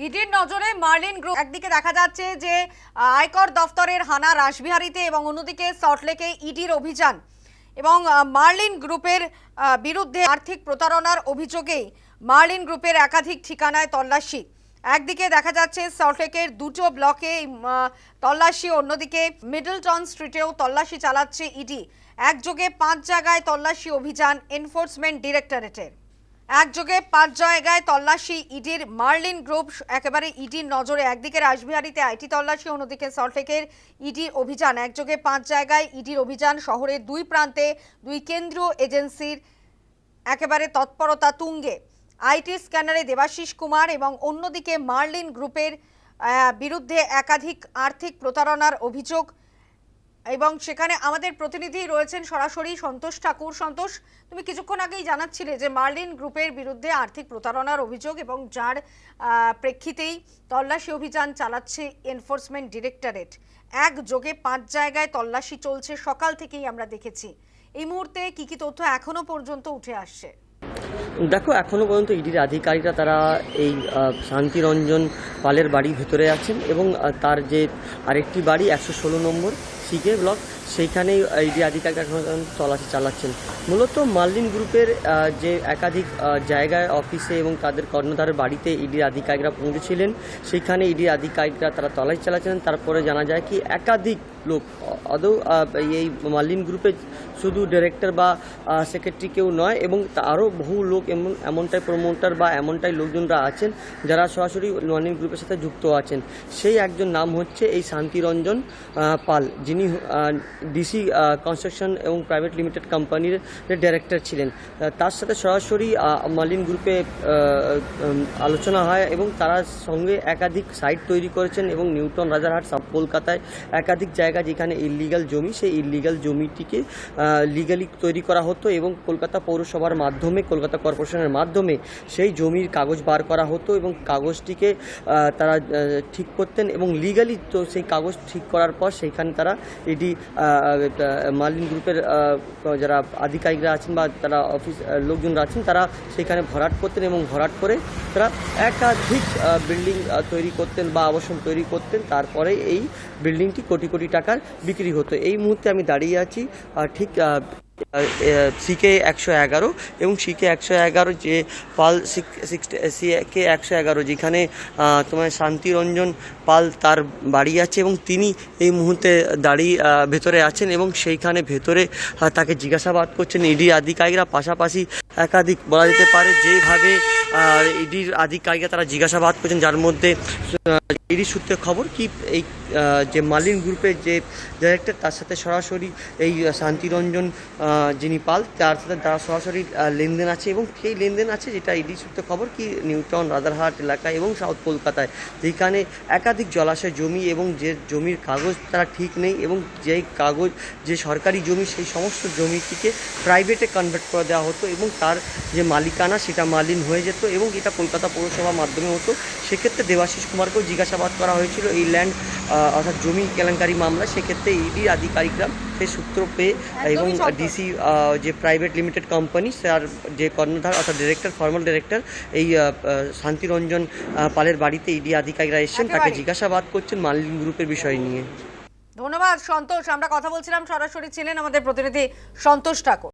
ইডির নজরে marlin group. একদিকে দেখা যাচ্ছে যে আয়কর দফতরের হানা রাসবিহারীতে এবং অন্যদিকে সল্টলেকে ইডির অভিযান এবং মার্লিন গ্রুপের বিরুদ্ধে আর্থিক প্রতারণার অভিযোগেই মার্লিন গ্রুপের একাধিক ঠিকানায় তল্লাশি। একদিকে দেখা যাচ্ছে সল্টলেকের দুটো ব্লকে তল্লাশি, অন্যদিকে মিডলটন স্ট্রিটেও তল্লাশি চালাচ্ছে ইডি। একযোগে 5 জায়গায় তল্লাশি অভিযান এনফোর্সমেন্ট ডিরেক্টরেটের। একযোগে 5 জায়গায় তল্লাশি ইডির। মার্লিন গ্রুপ একেবারে ইডির নজরে। একদিকে রাসবিহারীতে আইটি তল্লাশি, অন্যদিকে সল্টলেকের ইডির অভিযান। একযোগে 5 জায়গায় ইডির অভিযান। শহরের দুই প্রান্তে দুই কেন্দ্রীয় এজেন্সির একেবারে তৎপরতা তুঙ্গে। আইটি স্ক্যানারে দেবাশিস কুমার এবং অন্যদিকে মার্লিন গ্রুপের বিরুদ্ধে একাধিক আর্থিক প্রতারণার অভিযোগ। এবং সেখানে আমাদের প্রতিনিধি রয়েছেন সরাসরি সন্তোষ ঠাকুর। সন্তোষ, তুমি কিছুক্ষণ আগেই জানাচ্ছিলে যে মার্লিন গ্রুপের বিরুদ্ধে আর্থিক প্রতারণার অভিযোগ এবং যার প্রেক্ষিতেই তল্লাশি অভিযান চালাচ্ছে এনফোর্সমেন্ট ডিরেক্টরেট। একযোগে 5 জায়গায় তল্লাশি চলছে, সকাল থেকেই আমরা দেখেছি। এই মুহূর্তে কি কি তথ্য এখনো পর্যন্ত উঠে আসছে? দেখো, এখনও পর্যন্ত ইডির আধিকারিকরা তারা এই শান্তিরঞ্জন পালের বাড়ির ভেতরে আছেন এবং তার যে আরেকটি বাড়ি 116 নম্বর সিকে ব্লক, সেইখানেই ইডি আধিকারিকরা এখন তল্লাশি চালাচ্ছেন। মূলত মার্লিন গ্রুপের যে একাধিক জায়গায় অফিসে এবং তাদের কর্ণধারের বাড়িতে ইডির আধিকারিকরা পৌঁছেছিলেন, সেইখানে ইডির আধিকারিকরা তারা তল্লাশি চালাচ্ছেন। তারপরে জানা যায় কি একাধিক লোক, আদৌ এই মার্লিন গ্রুপে শুধু ডিরেক্টর বা সেক্রেটারি কেউ নয়, এবং আরও বহু লোক এমনটাই প্রমোটার বা এমনটাই লোকজনরা আছেন যারা সরাসরি মার্লিন গ্রুপের সাথে যুক্ত আছেন। সেই একজন নাম হচ্ছে এই শান্তিরঞ্জন পাল, যিনি ডিসি কনস্ট্রাকশন এবং প্রাইভেট লিমিটেড কোম্পানির ডিরেক্টর ছিলেন। তার সাথে সরাসরি মার্লিন গ্রুপে আলোচনা হয় এবং তারা সঙ্গে একাধিক সাইট তৈরি করেছেন এবং নিউটন, রাজারহাট, সাব কলকাতায় একাধিক জায়গা যেখানে ইললিগাল জমি, সেই ইললিগাল জমিটিকে লিগালি তৈরি করা হতো এবং কলকাতা পৌরসভার মাধ্যমে, কলকাতা কর্পোরেশনের মাধ্যমে সেই জমির কাগজ বার করা হতো এবং কাগজটিকে তারা ঠিক করতেন এবং লিগালি তো সেই কাগজ ঠিক করার পর সেইখানে তারা ইডি মার্লিন গ্রুপের যারা আধিকারিকরা আছেন বা তারা অফিস লোকজনরা আছেন তারা সেখানে ভরাট করতেন এবং ভরাট করে তারা একাধিক বিল্ডিং তৈরি করতেন বা আবাসন তৈরি করতেন। তারপরে এই বিল্ডিংটি কোটি কোটি টাকার বিক্রি হতো। এই মুহূর্তে আমি দাঁড়িয়ে আছি ঠিক সিকে 111 এবং সিকে 111 যে পাল সিকে 111 যেখানে তোমার শান্তিরঞ্জন পাল তার বাড়ি আছে এবং তিনি এই মুহূর্তে দাঁড়িয়ে ভেতরে আছেন এবং সেইখানে ভেতরে তাকে জিজ্ঞাসাবাদ করছেন ইডি আধিকারিকরা। পাশাপাশি একাধিক বলা যেতে পারে যেভাবে ইডির আধিকারিকরা তারা জিজ্ঞাসাবাদ করছেন, যার মধ্যে ইডি সূত্রে খবর কি এই যে মার্লিন গ্রুপের যে ডিরেক্টর তার সাথে সরাসরি এই শান্তিরঞ্জন যিনি পাল তার সাথে তারা সরাসরি লেনদেন আছে এবং সেই লেনদেন আছে যেটা ইডি সূত্রে খবর কি নিউটন, রাজারহাট এলাকায় এবং সাউথ কলকাতায়, যেখানে একাধিক জলাশয় জমি এবং যে জমির কাগজ তারা ঠিক নেই এবং যেই কাগজ যে সরকারি জমি সেই সমস্ত জমিটিকে প্রাইভেটে কনভার্ট করে দেওয়া হতো এবং তার যে মালিকানা সেটা মার্লিন হয়ে যেত এবং এটা কলকাতা পৌরসভার মাধ্যমে হতো। সেক্ষেত্রে দেবাশিস কুমারকেও জিজ্ঞাসাবাদ করা হয়েছিল এই ল্যান্ড অর্থাৎ জমি কেলেঙ্কারি মামলা। সেক্ষেত্রে ইডি আধিকারিকরা সেই সূত্র পেয়ে এবং ডিসি যে প্রাইভেট লিমিটেড কোম্পানি তার যে কর্ণধার অর্থাৎ ডিরেক্টর, ফর্মাল ডিরেক্টর এই শান্তিরঞ্জন পালের বাড়িতে ইডি আধিকারিকরা এসেছেন, তাকে জিজ্ঞাসাবাদ করছেন মার্লিন গ্রুপের বিষয় নিয়ে। ধন্যবাদ সন্তোষ। আমরা কথা বলছিলাম, সরাসরি ছিলেন আমাদের প্রতিনিধি সন্তোষ ঠাকুর।